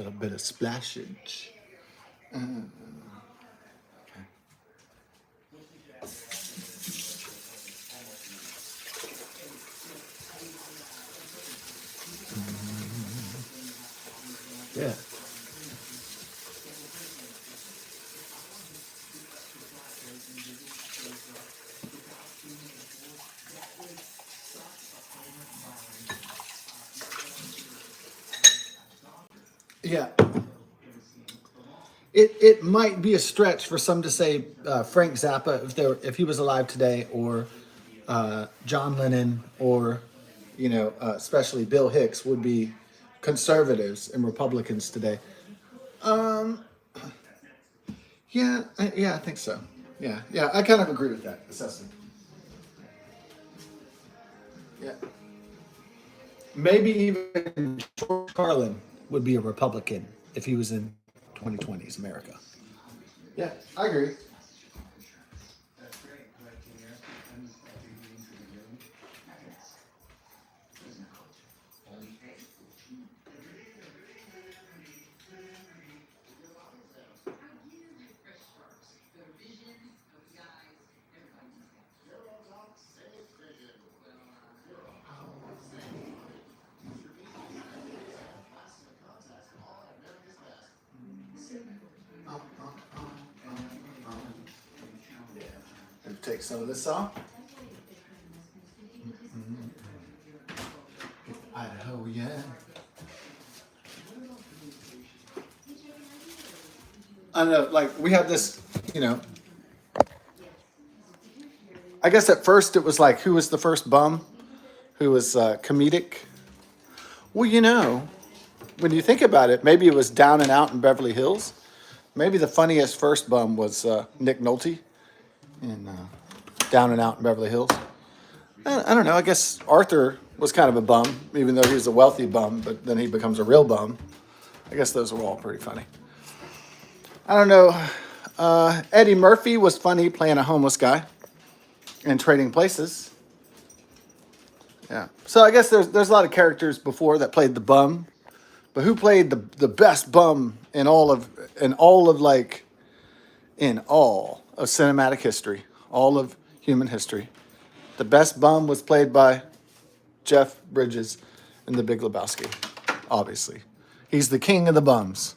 little bit of splashage. Yeah. Yeah. It might be a stretch for some to say Frank Zappa if he was alive today, or John Lennon, or especially Bill Hicks would be conservatives and Republicans today. Yeah, I think so. Yeah, I kind of agree with that assessment. Yeah, maybe even George Carlin would be a Republican if he was in 2020's America. Yeah, I agree. Let's take some of this off. Idaho, yeah. I know, like we have this, you know. I guess at first it was like, who was the first bum who was comedic? Well, when you think about it, maybe it was Down and Out in Beverly Hills. Maybe the funniest first bum was Nick Nolte in Down and Out in Beverly Hills. I don't know. I guess Arthur was kind of a bum, even though he was a wealthy bum, but then he becomes a real bum. I guess those were all pretty funny. I don't know. Eddie Murphy was funny playing a homeless guy and Trading Places. Yeah. So I guess there's a lot of characters before that played the bum, but who played the best bum in all of cinematic history, all of human history? The best bum was played by Jeff Bridges in The Big Lebowski. Obviously, he's the king of the bums.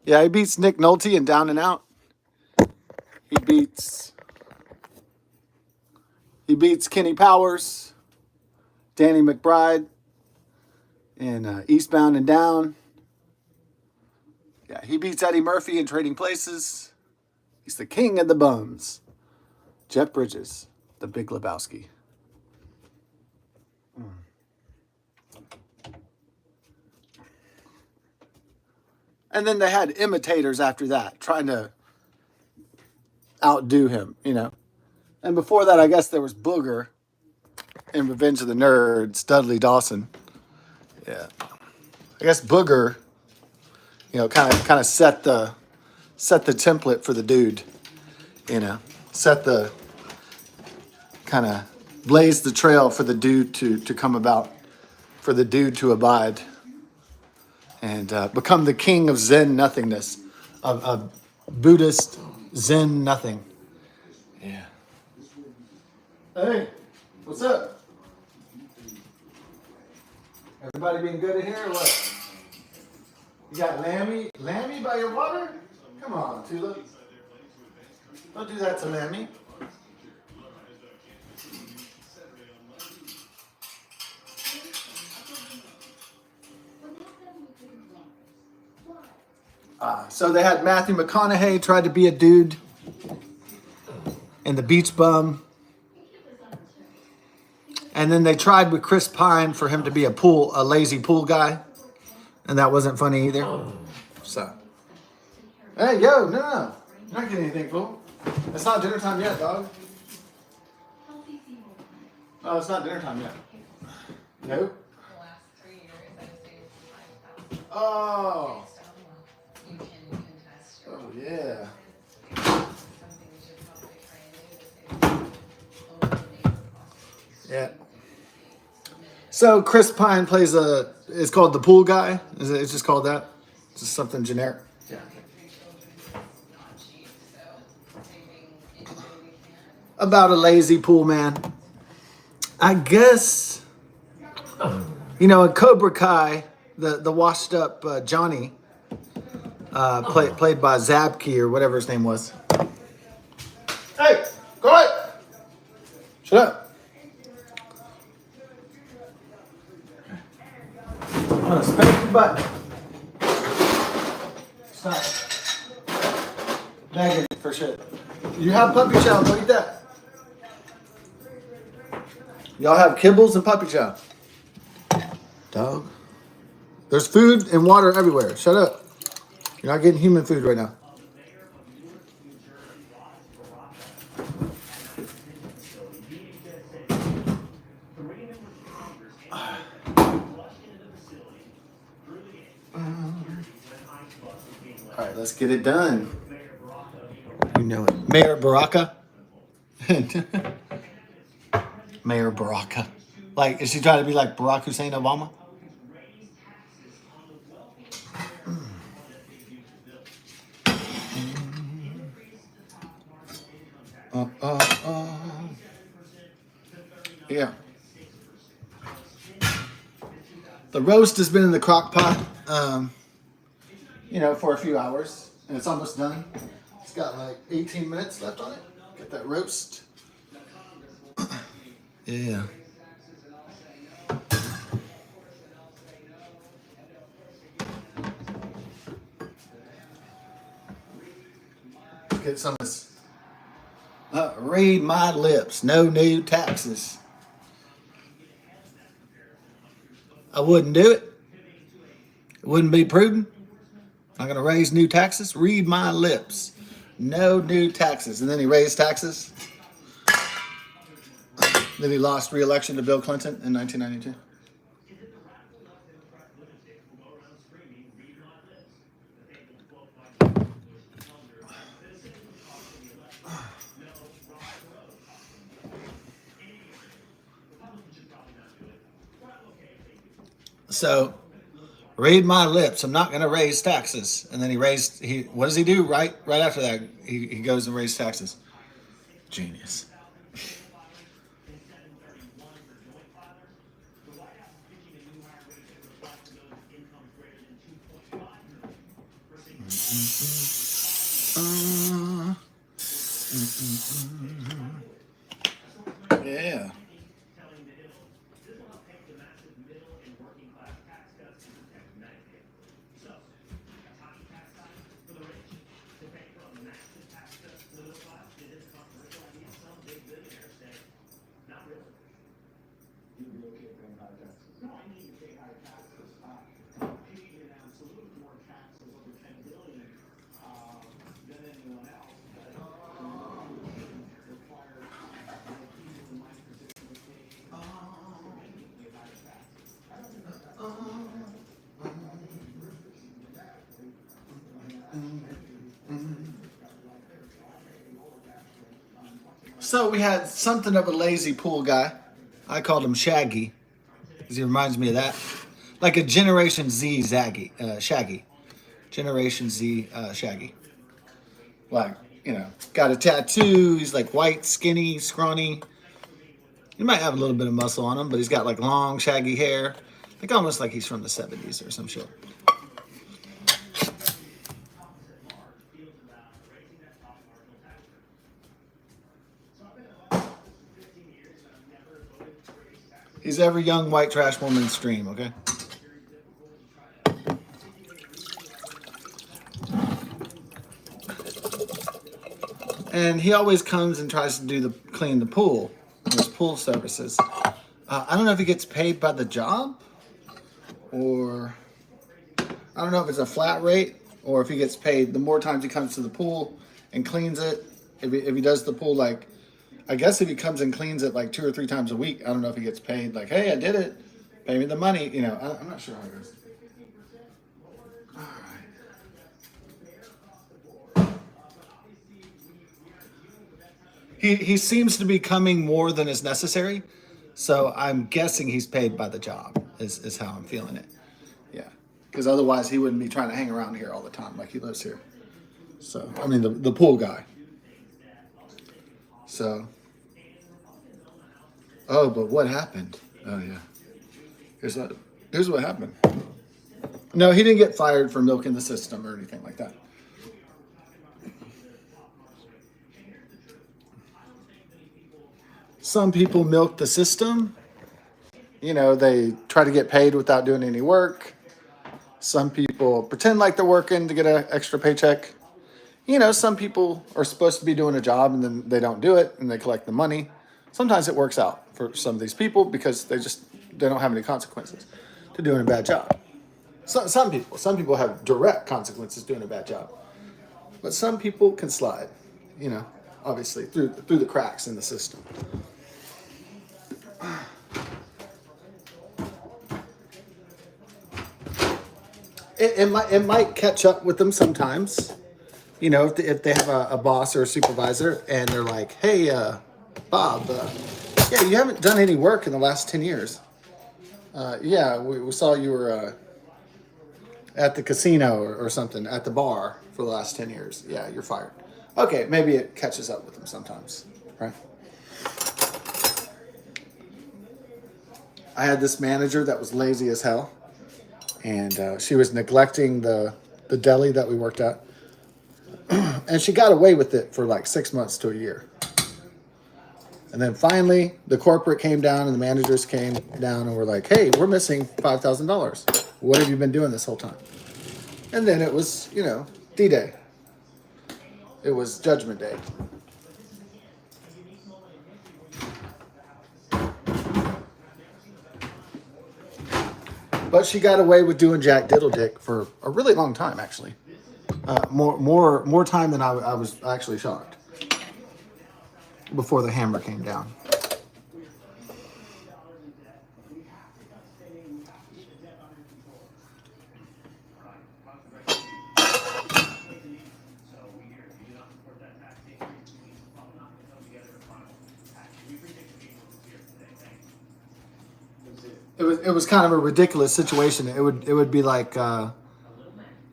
Yeah, he beats Nick Nolte in Down and Out. He beats Kenny Powers, Danny McBride in Eastbound and Down. Yeah, he beats Eddie Murphy in Trading Places. He's the king of the bums. Jeff Bridges, The Big Lebowski. And then they had imitators after that, trying to outdo him, And before that, I guess there was Booger in Revenge of the Nerds, Dudley Dawson. Yeah. I guess Booger, kind of set the template for the dude, set the kind of blazed the trail for the dude to come about, for the dude to abide and become the king of Zen nothingness, of Buddhist Zen nothing. Yeah. Hey, what's up? Everybody being good in here or what? You got Lammy by your water? Come on, Tula. Don't do that to Lammy. So they had Matthew McConaughey tried to be a dude in The Beach Bum. And then they tried with Chris Pine for him to be a lazy pool guy. And that wasn't funny either. So, hey, yo, no. You're not getting anything, fool. It's not dinner time yet, dog. Oh, it's not dinner time yet. Nope. Oh. Oh, yeah. Yeah. So Chris Pine plays it's called The Pool Guy. It's just called that? It's just something generic. Yeah. About a lazy pool man. I guess, in Cobra Kai, the washed up Johnny, played by Zabke or whatever his name was. Hey, go ahead. Shut up. I'm gonna spank your butt. Stop. Begging for shit. You have puppy chow, don't eat that. Y'all have kibbles and puppy chow. Dog. There's food and water everywhere. Shut up. You're not getting human food right now. All right, let's get it done. You know it. Mayor Baraka. Mayor Baraka. Like, is she trying to be like Barack Hussein Obama? Yeah. The roast has been in the crock pot, for a few hours, and it's almost done. It's got like 18 minutes left on it. Get that roast. Yeah. Get some of this. Read my lips. No new taxes. I wouldn't do it. It wouldn't be prudent. I'm going to raise new taxes. Read my lips. No new taxes. And then he raised taxes. Then he lost re-election to Bill Clinton in 1992. So, read my lips. I'm not going to raise taxes. And then what does he do right after that? He goes and raises taxes. Genius. Yeah. So we had something of a lazy pool guy. I called him Shaggy, because he reminds me of that. Like a Generation Z Shaggy. Generation Z Shaggy. Like, got a tattoo. He's like white, skinny, scrawny. He might have a little bit of muscle on him, but he's got like long, shaggy hair. Like almost like he's from the 70s or some shit. He's every young white trash woman's dream, okay? And he always comes and tries to clean the pool, his pool services. I don't know if he gets paid by the job, or I don't know if it's a flat rate, or if he gets paid the more times he comes to the pool and cleans it. If he does the pool, like, I guess if he comes and cleans it like 2 or 3 times a week, I don't know if he gets paid. Like, hey, I did it. Pay me the money. I'm not sure how it goes. All right. He seems to be coming more than is necessary. So I'm guessing he's paid by the job, is how I'm feeling it. Yeah. Because otherwise he wouldn't be trying to hang around here all the time like he lives here. So, I mean, the pool guy. So, oh, but what happened? Oh, yeah. Here's what happened. No, he didn't get fired for milking the system or anything like that. Some people milk the system. You know, they try to get paid without doing any work. Some people pretend like they're working to get an extra paycheck. You know, some people are supposed to be doing a job and then they don't do it and they collect the money. Sometimes it works out for some of these people because they don't have any consequences to doing a bad job. So, some people have direct consequences doing a bad job, but some people can slide. You know, obviously through the cracks in the system. It might catch up with them sometimes. You know, if they have a boss or a supervisor and they're like, hey, Bob, yeah, you haven't done any work in the last 10 years. Yeah, we saw you were at the casino or something, at the bar for the last 10 years. Yeah, you're fired. Okay, maybe it catches up with them sometimes, right? I had this manager that was lazy as hell, and she was neglecting the deli that we worked at. And she got away with it for like 6 months to a year. And then finally, the corporate came down and the managers came down and were like, hey, we're missing $5,000. What have you been doing this whole time? And then it was, you know, D-Day. It was Judgment Day. But she got away with doing Jack Diddle Dick for a really long time, actually. More time than I was actually shocked. Before the hammer came down. It was kind of a ridiculous situation. It would be like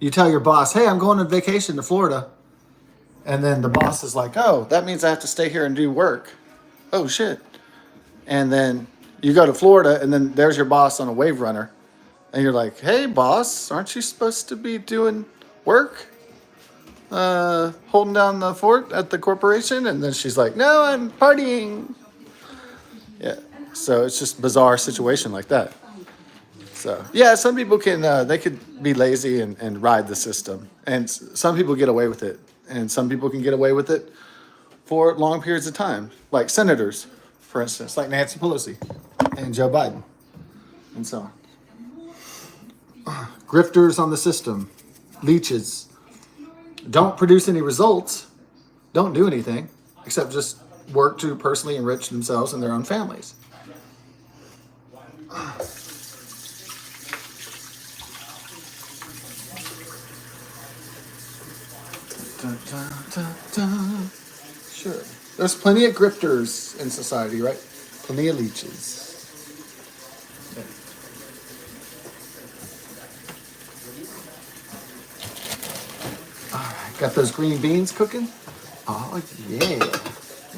you tell your boss, hey, I'm going on vacation to Florida. And then the boss is like, oh, that means I have to stay here and do work. Oh, shit. And then you go to Florida, and then there's your boss on a wave runner. And you're like, hey, boss, aren't you supposed to be doing work? Holding down the fort at the corporation? And then she's like, no, I'm partying. Yeah. So it's just a bizarre situation like that. So, yeah, some people can, they could be lazy and ride the system. And some people get away with it. And some people can get away with it for long periods of time. Like senators, for instance, like Nancy Pelosi and Joe Biden and so on. Grifters on the system, leeches, don't produce any results, don't do anything, except just work to personally enrich themselves and their own families. Dun, dun, dun, dun. Sure. There's plenty of grifters in society, right? Plenty of leeches. Yeah. All right. Got those green beans cooking? Oh, yeah.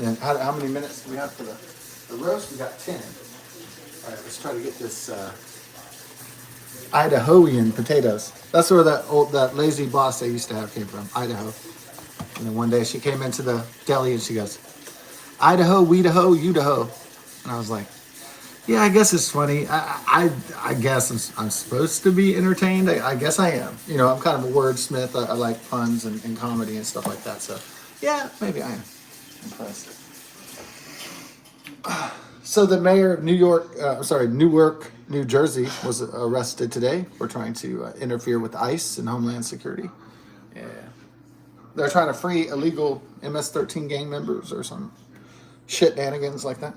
And how many minutes do we have for the roast? We got 10. All right, let's try to get this Idahoan potatoes. That's where that lazy boss I used to have came from, Idaho. And then one day she came into the deli and she goes, Idaho, Weedaho, Udaho. And I was like, yeah, I guess it's funny. I guess I'm supposed to be entertained. I guess I am. You know, I'm kind of a wordsmith. I like puns and comedy and stuff like that. So, yeah, maybe I am impressed. So the mayor of Newark, New Jersey was arrested today for trying to interfere with ICE and Homeland Security. Yeah. They're trying to free illegal MS-13 gang members or some shenanigans like that.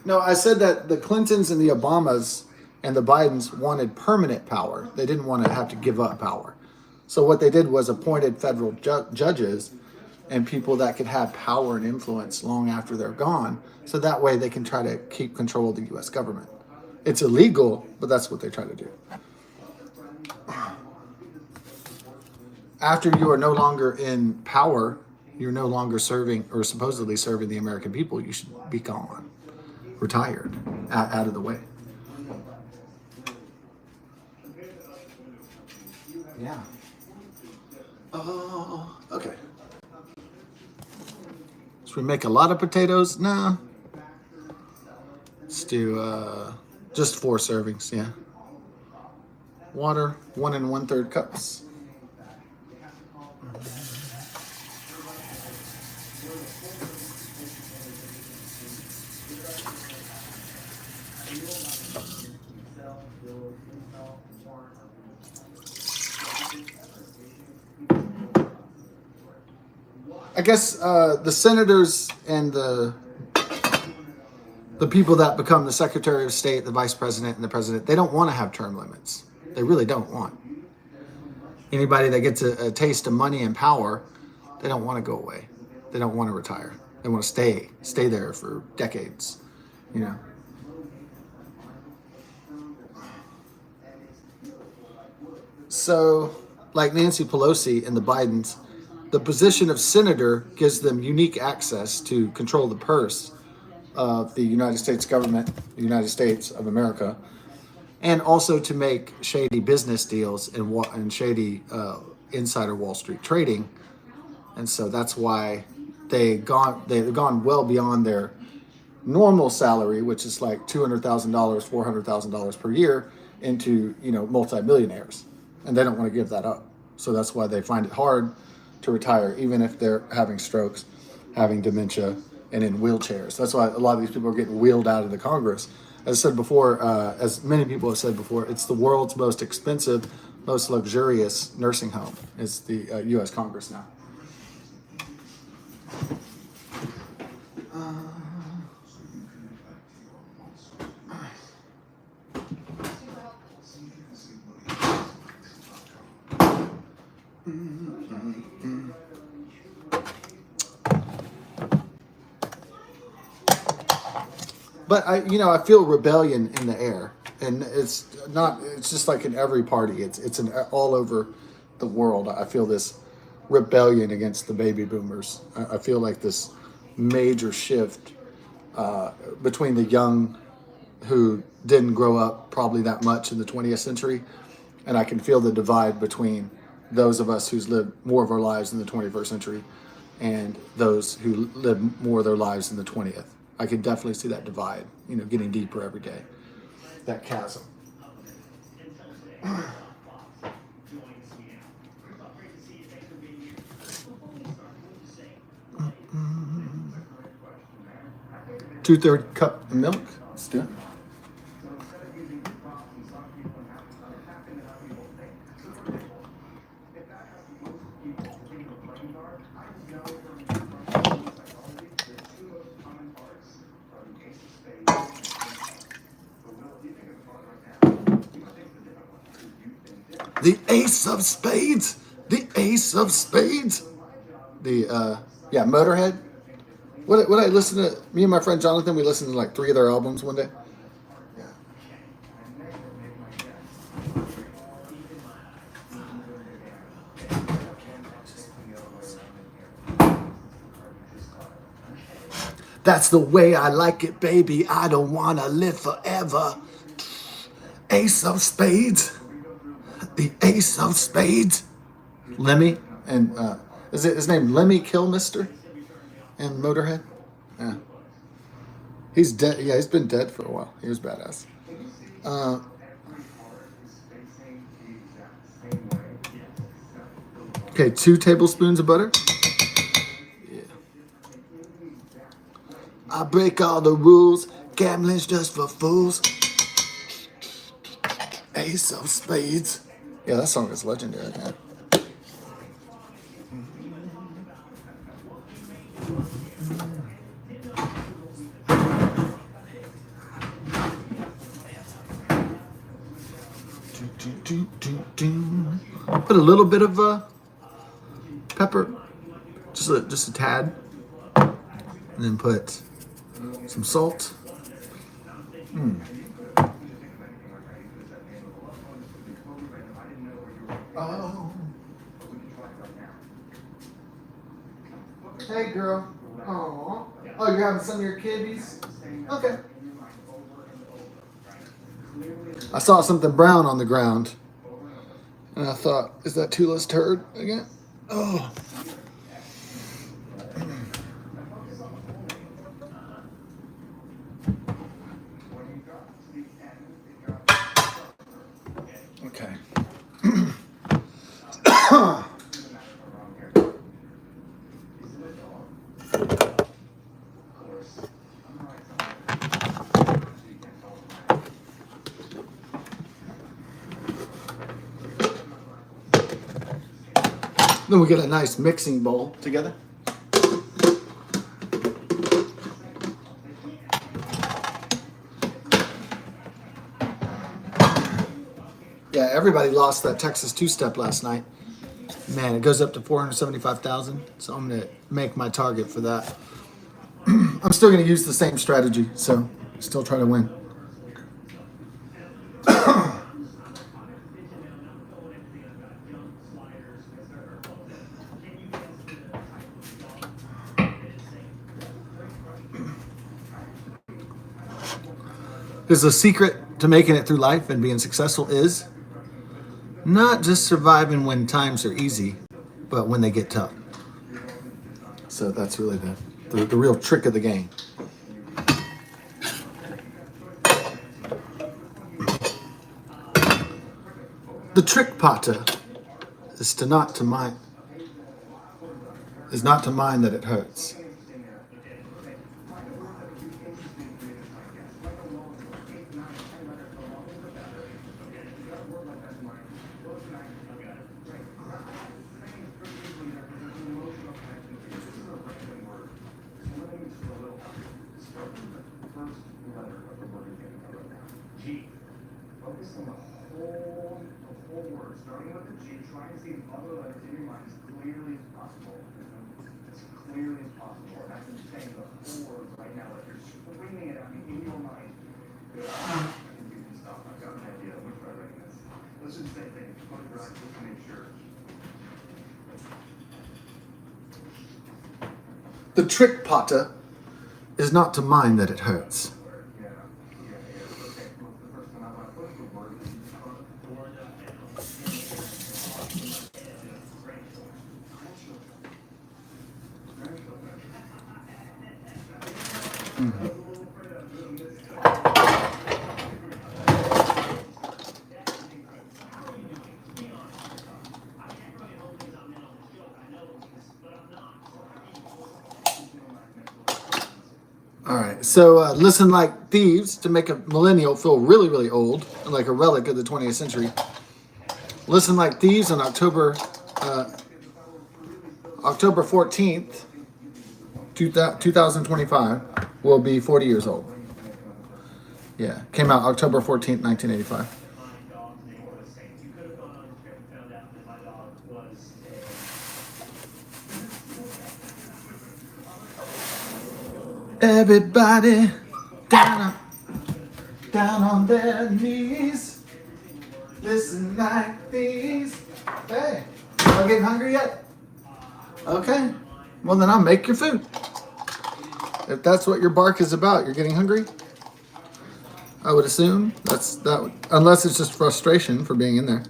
No, I said that the Clintons and the Obamas and the Bidens wanted permanent power. They didn't want to have to give up power. So what they did was appointed federal judges and people that could have power and influence long after they're gone. So that way they can try to keep control of the U.S. government. It's illegal, but that's what they try to do. After you are no longer in power, you're no longer serving or supposedly serving the American people, you should be gone, retired, out of the way. Yeah. Oh, okay. Should we make a lot of potatoes? Nah. Let's do just 4 servings, yeah. Water, 1 1/3 cups. I guess the senators and the people that become the Secretary of State, the Vice President, and the President, they don't want to have term limits. They really don't want. Anybody that gets a taste of money and power, they don't want to go away. They don't want to retire. They want to stay there for decades, you know. So, like Nancy Pelosi and the Bidens, the position of senator gives them unique access to control the purse of the United States government, the United States of America, and also to make shady business deals and shady insider Wall Street trading. And so that's why they've gone well beyond their normal salary, which is like $200,000, $400,000 per year, into multimillionaires, and they don't want to give that up. So that's why they find it hard to retire, even if they're having strokes, having dementia, and in wheelchairs. That's why a lot of these people are getting wheeled out of the Congress. As I said before, as many people have said before, it's the world's most expensive, most luxurious nursing home. It's the U.S. Congress now. But I feel rebellion in the air, and it's just like in every party. It's all over the world. I feel this rebellion against the baby boomers. I feel like this major shift between the young who didn't grow up probably that much in the 20th century, and I can feel the divide between those of us who's lived more of our lives in the 21st century and those who live more of their lives in the 20th. I could definitely see that divide, getting deeper every day, that chasm. Two-thirds cup of milk. Let's do it. The Ace of Spades. The Ace of Spades. Motorhead. What I listen to? Me and my friend Jonathan, we listened to like 3 of their albums one day. Yeah. That's the way I like it, baby. I don't want to live forever. Ace of Spades. The Ace of Spades. Lemmy, and is it his name Lemmy Kilmister in Motorhead? Yeah. He's dead. Yeah, he's been dead for a while. He was badass. Okay, 2 tablespoons of butter. Yeah. I break all the rules. Gambling's just for fools. Ace of Spades. Yeah, that song is legendary, man. Put a little bit of pepper, just a tad, and then put some salt. Oh. Hey, girl. Oh. Oh, you're having some of your kiddies? Okay. I saw something brown on the ground, and I thought, is that Tula's turd again? Oh. Okay. Then we get a nice mixing bowl together. Yeah, everybody lost that Texas two-step last night. Man, it goes up to 475,000. So I'm gonna make my target for that. I'm still gonna use the same strategy, so still try to win. Because the secret to making it through life and being successful is not just surviving when times are easy, but when they get tough. So that's really the real trick of the game. The trick, Pata, is not to mind that it hurts. The trick, Pata, is not to mind that it hurts. All right, so listen like thieves to make a millennial feel really, really old, like a relic of the 20th century. Listen like thieves on October 14th, 2025 will be 40 years old. Yeah, came out October 14th, 1985. Everybody down on their knees. Listen like these. Hey, y'all getting hungry yet? Okay, well then I'll make your food. If that's what your bark is about, you're getting hungry. I would assume that's that. Unless it's just frustration for being in there,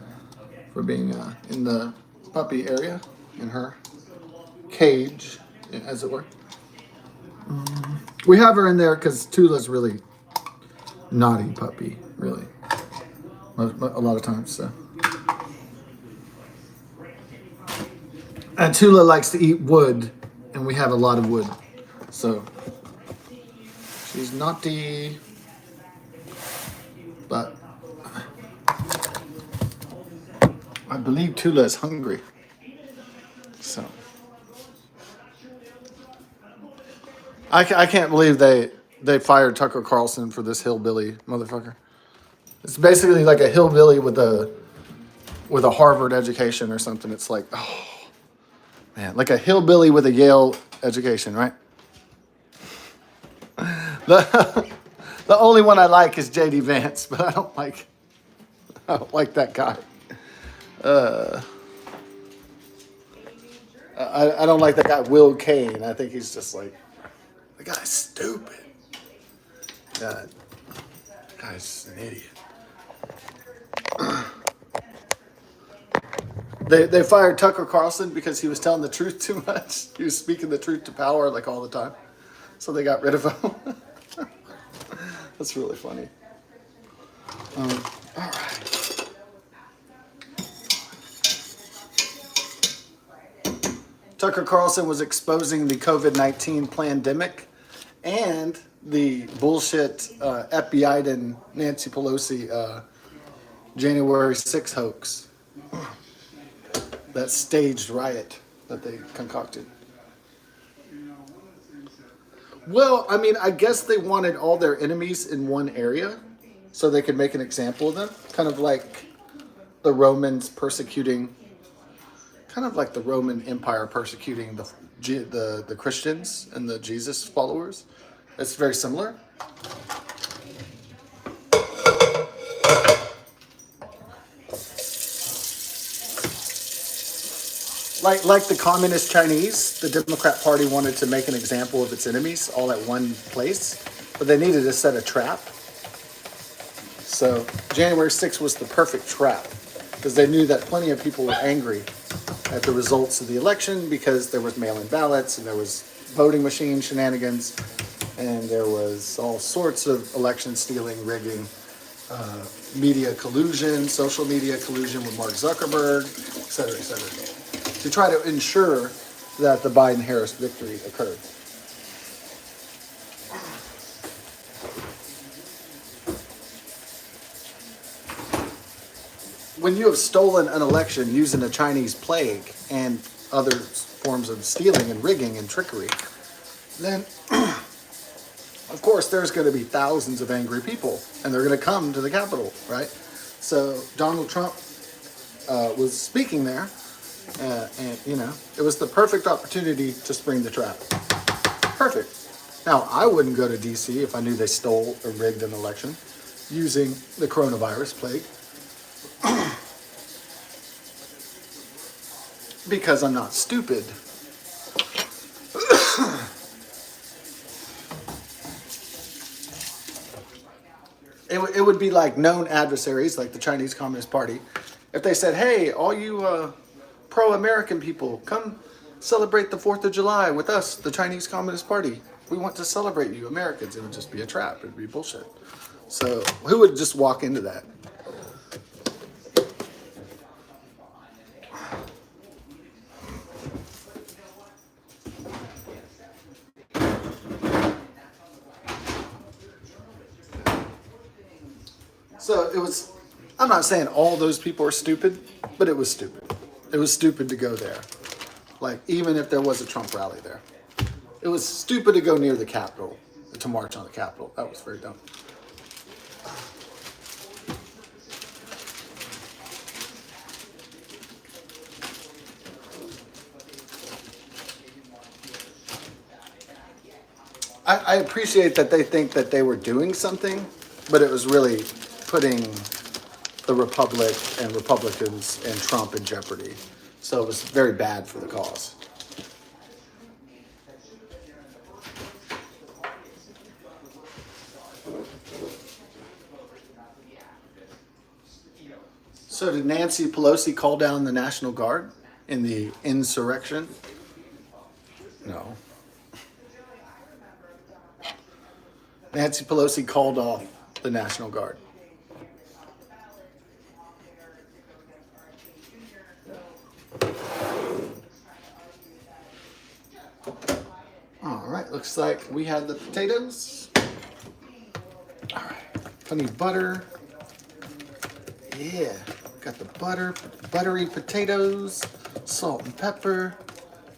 for being in the puppy area, in her cage, as it were. We have her in there because Tula's really naughty puppy, really. A lot of times, so. And Tula likes to eat wood, and we have a lot of wood. So, she's naughty. But I believe Tula is hungry. So. I can't believe they fired Tucker Carlson for this hillbilly motherfucker. It's basically like a hillbilly with a Harvard education or something. It's like, oh, Man, like a hillbilly with a Yale education, right? The the only one I like is JD Vance, but I don't like that guy. I don't like that guy Will Kane. I think he's just like the guy's stupid. God, the guy's an idiot. They fired Tucker Carlson because he was telling the truth too much. He was speaking the truth to power like all the time. So they got rid of him. That's really funny. All right. Tucker Carlson was exposing the COVID-19 pandemic and the bullshit FBI and Nancy Pelosi January 6th hoax. That staged riot that they concocted. Well, I mean, I guess they wanted all their enemies in one area so they could make an example of them. Kind of like the Romans persecuting, kind of like the Roman Empire persecuting the Christians and the Jesus followers. It's very similar. Like the communist Chinese, the Democrat Party wanted to make an example of its enemies all at one place, but they needed to set a trap. So January 6th was the perfect trap because they knew that plenty of people were angry at the results of the election because there was mail-in ballots and there was voting machine shenanigans and there was all sorts of election stealing, rigging, media collusion, social media collusion with Mark Zuckerberg, et cetera, to try to ensure that the Biden-Harris victory occurred. When you have stolen an election using a Chinese plague and other forms of stealing and rigging and trickery, then of course there's going to be thousands of angry people and they're going to come to the Capitol, right? So Donald Trump was speaking there and, you know, it was the perfect opportunity to spring the trap. Perfect. Now, I wouldn't go to D.C. if I knew they stole or rigged an election using the coronavirus plague. Because I'm not stupid. It would be like known adversaries, like the Chinese Communist Party, if they said, hey, all you pro-American people, come celebrate the 4th of July with us, the Chinese Communist Party. We want to celebrate you, Americans. It would just be a trap. It would be bullshit. So who would just walk into that? So it was, I'm not saying all those people are stupid, but it was stupid. It was stupid to go there. Like, even if there was a Trump rally there. It was stupid to go near the Capitol, to march on the Capitol. That was very dumb. I appreciate that they think that they were doing something, but it was really putting the Republic and Republicans and Trump in jeopardy. So it was very bad for the cause. So did Nancy Pelosi call down the National Guard in the insurrection? No. Nancy Pelosi called off the National Guard. All right, looks like we had the potatoes. All right, plenty of butter. Yeah, got the butter, buttery potatoes, salt and pepper,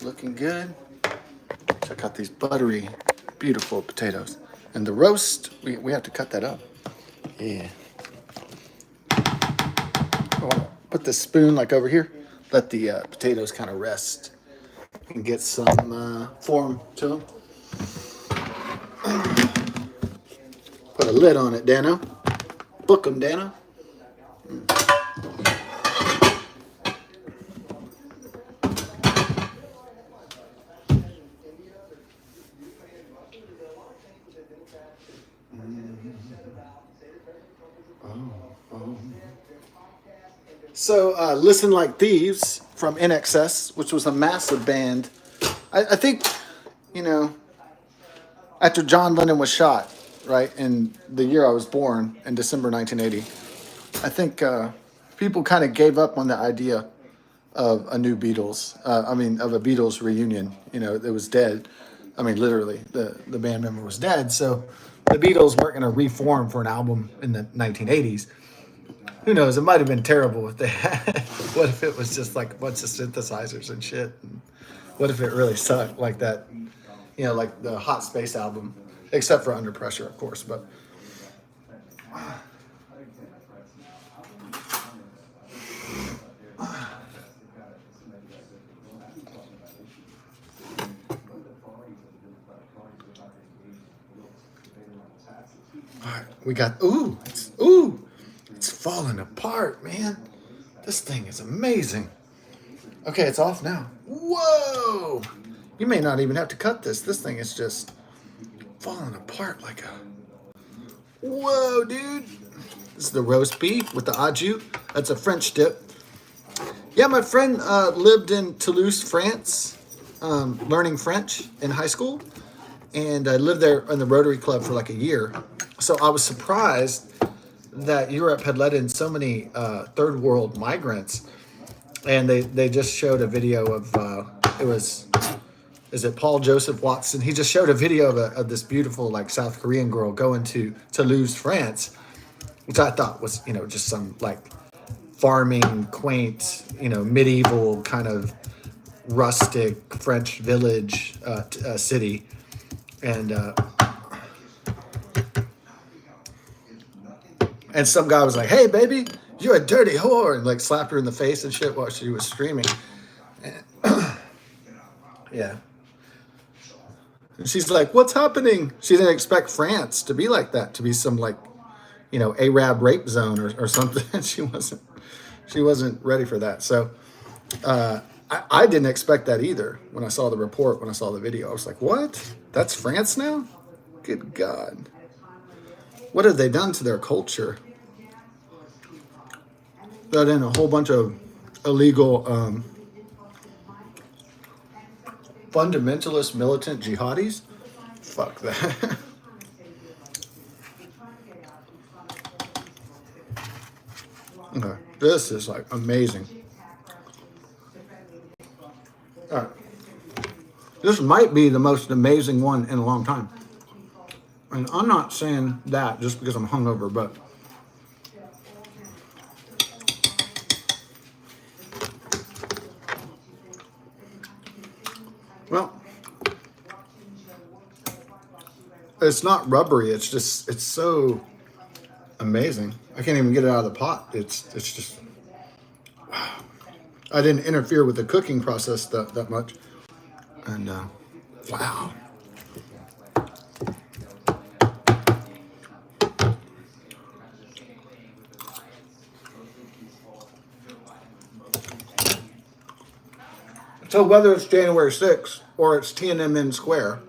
looking good. Check out these buttery, beautiful potatoes. And the roast, we have to cut that up. Yeah. Oh, put the spoon like over here. Let the potatoes kind of rest and get some form to them. Put a lid on it, Dano. Book them, Dano. So, Listen Like Thieves from NXS, which was a massive band. I think, you know, after John Lennon was shot, right, in the year I was born, in December 1980, I think people kind of gave up on the idea of a new Beatles. Of a Beatles reunion. You know, it was dead. I mean, literally, the band member was dead. So the Beatles weren't going to reform for an album in the 1980s. Who knows? It might have been terrible if they had. What if it was just like a bunch of synthesizers and shit? And what if it really sucked like that? You know, like the Hot Space album, except for Under Pressure, of course. But we got it's falling apart, man. This thing is amazing. Okay, it's off now. Whoa! You may not even have to cut this. This thing is just falling apart like a... Whoa, dude. This is the roast beef with the au jus. That's a French dip. Yeah, my friend lived in Toulouse, France, learning French in high school. And I lived there in the Rotary Club for like a year. So I was surprised that Europe had let in so many third world migrants. And they just showed a video of, is it Paul Joseph Watson? He just showed a video of this beautiful like South Korean girl going to Toulouse, France, which I thought was, you know, just some like farming, quaint, you know, medieval kind of rustic French village city. And some guy was like, "Hey, baby, you're a dirty whore," and like slapped her in the face and shit while she was streaming. Yeah. And she's like, "What's happening?" She didn't expect France to be like that, to be some like, you know, Arab rape zone or something. She wasn't ready for that. So I didn't expect that either when I saw the report, when I saw the video. I was like, "What? That's France now? Good God. What have they done to their culture?" Brought in a whole bunch of illegal fundamentalist militant jihadis. Fuck that. Okay, this is like amazing. All right. This might be the most amazing one in a long time. And I'm not saying that just because I'm hungover, but well, it's not rubbery. It's so amazing. I can't even get it out of the pot. It's just, wow. I didn't interfere with the cooking process that much. And wow. So whether it's January 6th or it's Tiananmen Square,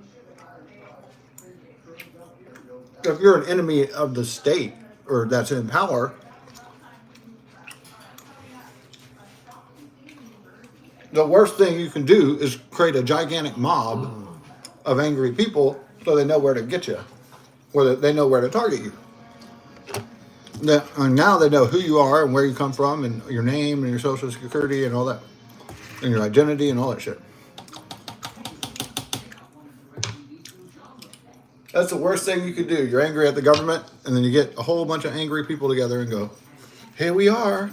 if you're an enemy of the state or that's in power, the worst thing you can do is create a gigantic mob of angry people so they know where to get you, or they know where to target you. And now they know who you are and where you come from and your name and your social security and all that. And your identity and all that shit. That's the worst thing you could do. You're angry at the government, and then you get a whole bunch of angry people together and go, "Here we are."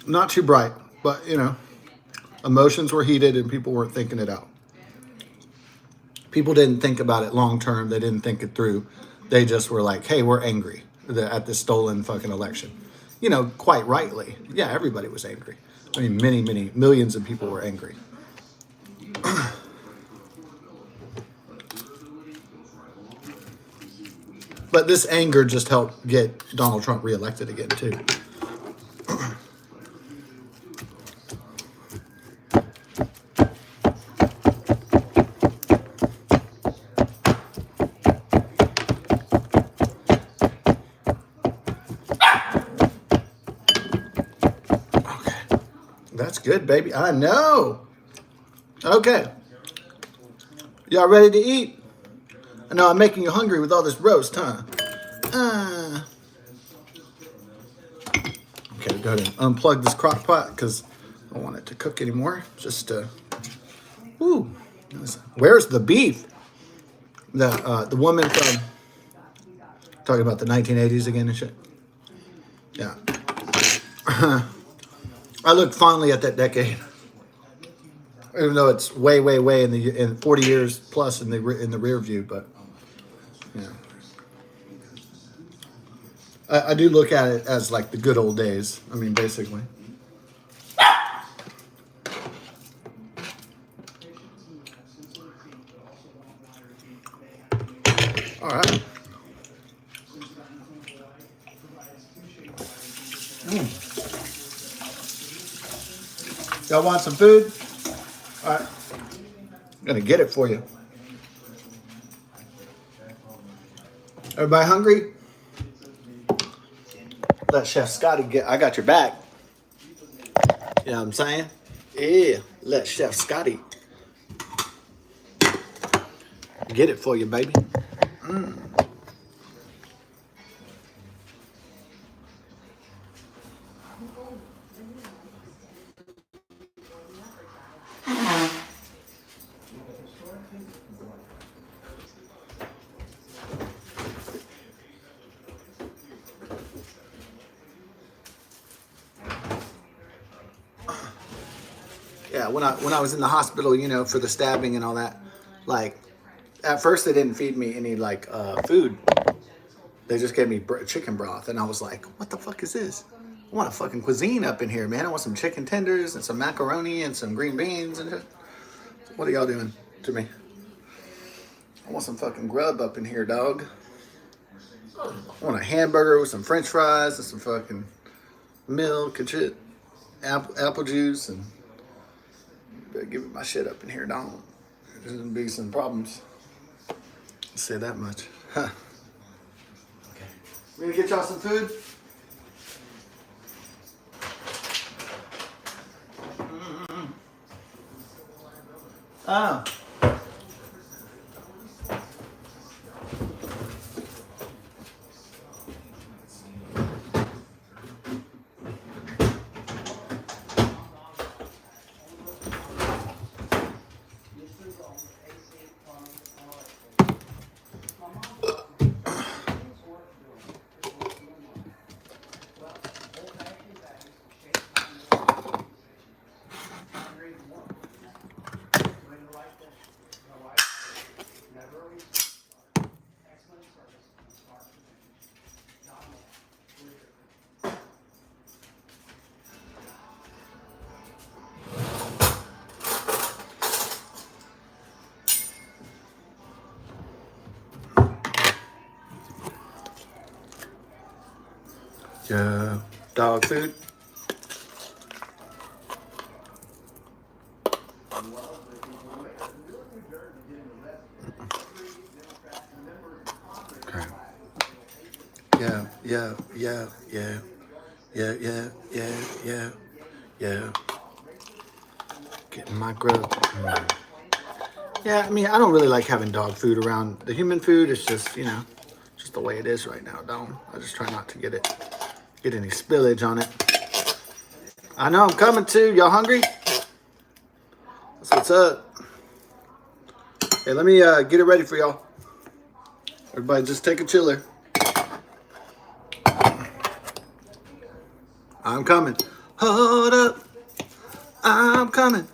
Not too bright, but you know, emotions were heated and people weren't thinking it out. People didn't think about it long term. They didn't think it through. They just were like, "Hey, we're angry at this stolen fucking election." You know, quite rightly. Yeah, everybody was angry. I mean, many millions of people were angry. But this anger just helped get Donald Trump reelected again, too. Okay. That's good, baby. I know. Okay. Y'all ready to eat? I know I'm making you hungry with all this roast, huh? Okay, go ahead and unplug this crock pot because I don't want it to cook anymore. Just, ooh. Where's the beef? The woman from, talking about the 1980s again and shit. Yeah. I look fondly at that decade. Even though it's way, way, way in 40 years plus in the rear view, but yeah, I do look at it as like the good old days. I mean, basically. All right. Y'all want some food? All right. I'm gonna get it for you. Everybody hungry? Let Chef Scotty get. I got your back. You know what I'm saying? Yeah. Let Chef Scotty get it for you, baby. Yeah, when I was in the hospital, you know, for the stabbing and all that, like, at first they didn't feed me any like food. They just gave me chicken broth, and I was like, what the fuck is this? I want a fucking cuisine up in here, man. I want some chicken tenders and some macaroni and some green beans and shit. What are y'all doing to me? I want some fucking grub up in here, dog. I want a hamburger with some french fries and some fucking milk and shit. Apple juice and better give me my shit up in here, dog. There's gonna be some problems. I'll say that much. Huh. Okay. We gonna get y'all some food? Oh. Yeah, dog food. Okay. Yeah, yeah, yeah, yeah, yeah, yeah, yeah, yeah, yeah. Getting my grub. Yeah, I mean, I don't really like having dog food around. The human food is just, you know, just the way it is right now, dog. I just try not to get any spillage on it. I know I'm coming too. Y'all hungry? That's what's up. Hey, let me get it ready for y'all. Everybody just take a chiller. I'm coming. Hold up. I'm coming.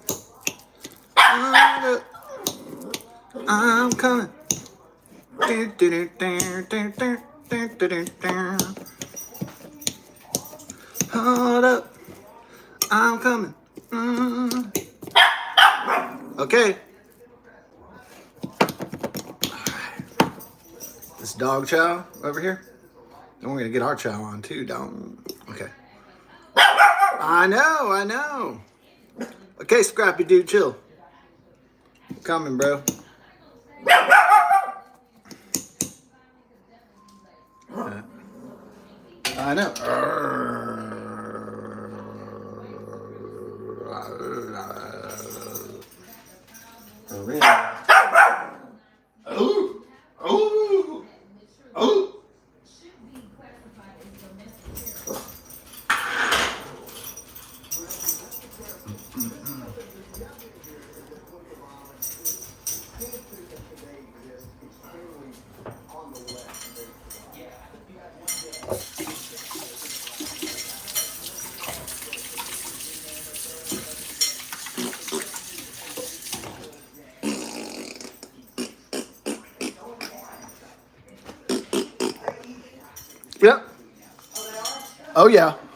Hold up. I'm coming. Hold up. I'm coming. Okay. This dog chow over here. And we're gonna get our chow on too, don't? Okay. I know. Okay, Scrappy dude, chill. Coming, bro. I know. Oh, oh, oh. Yep. Oh yeah.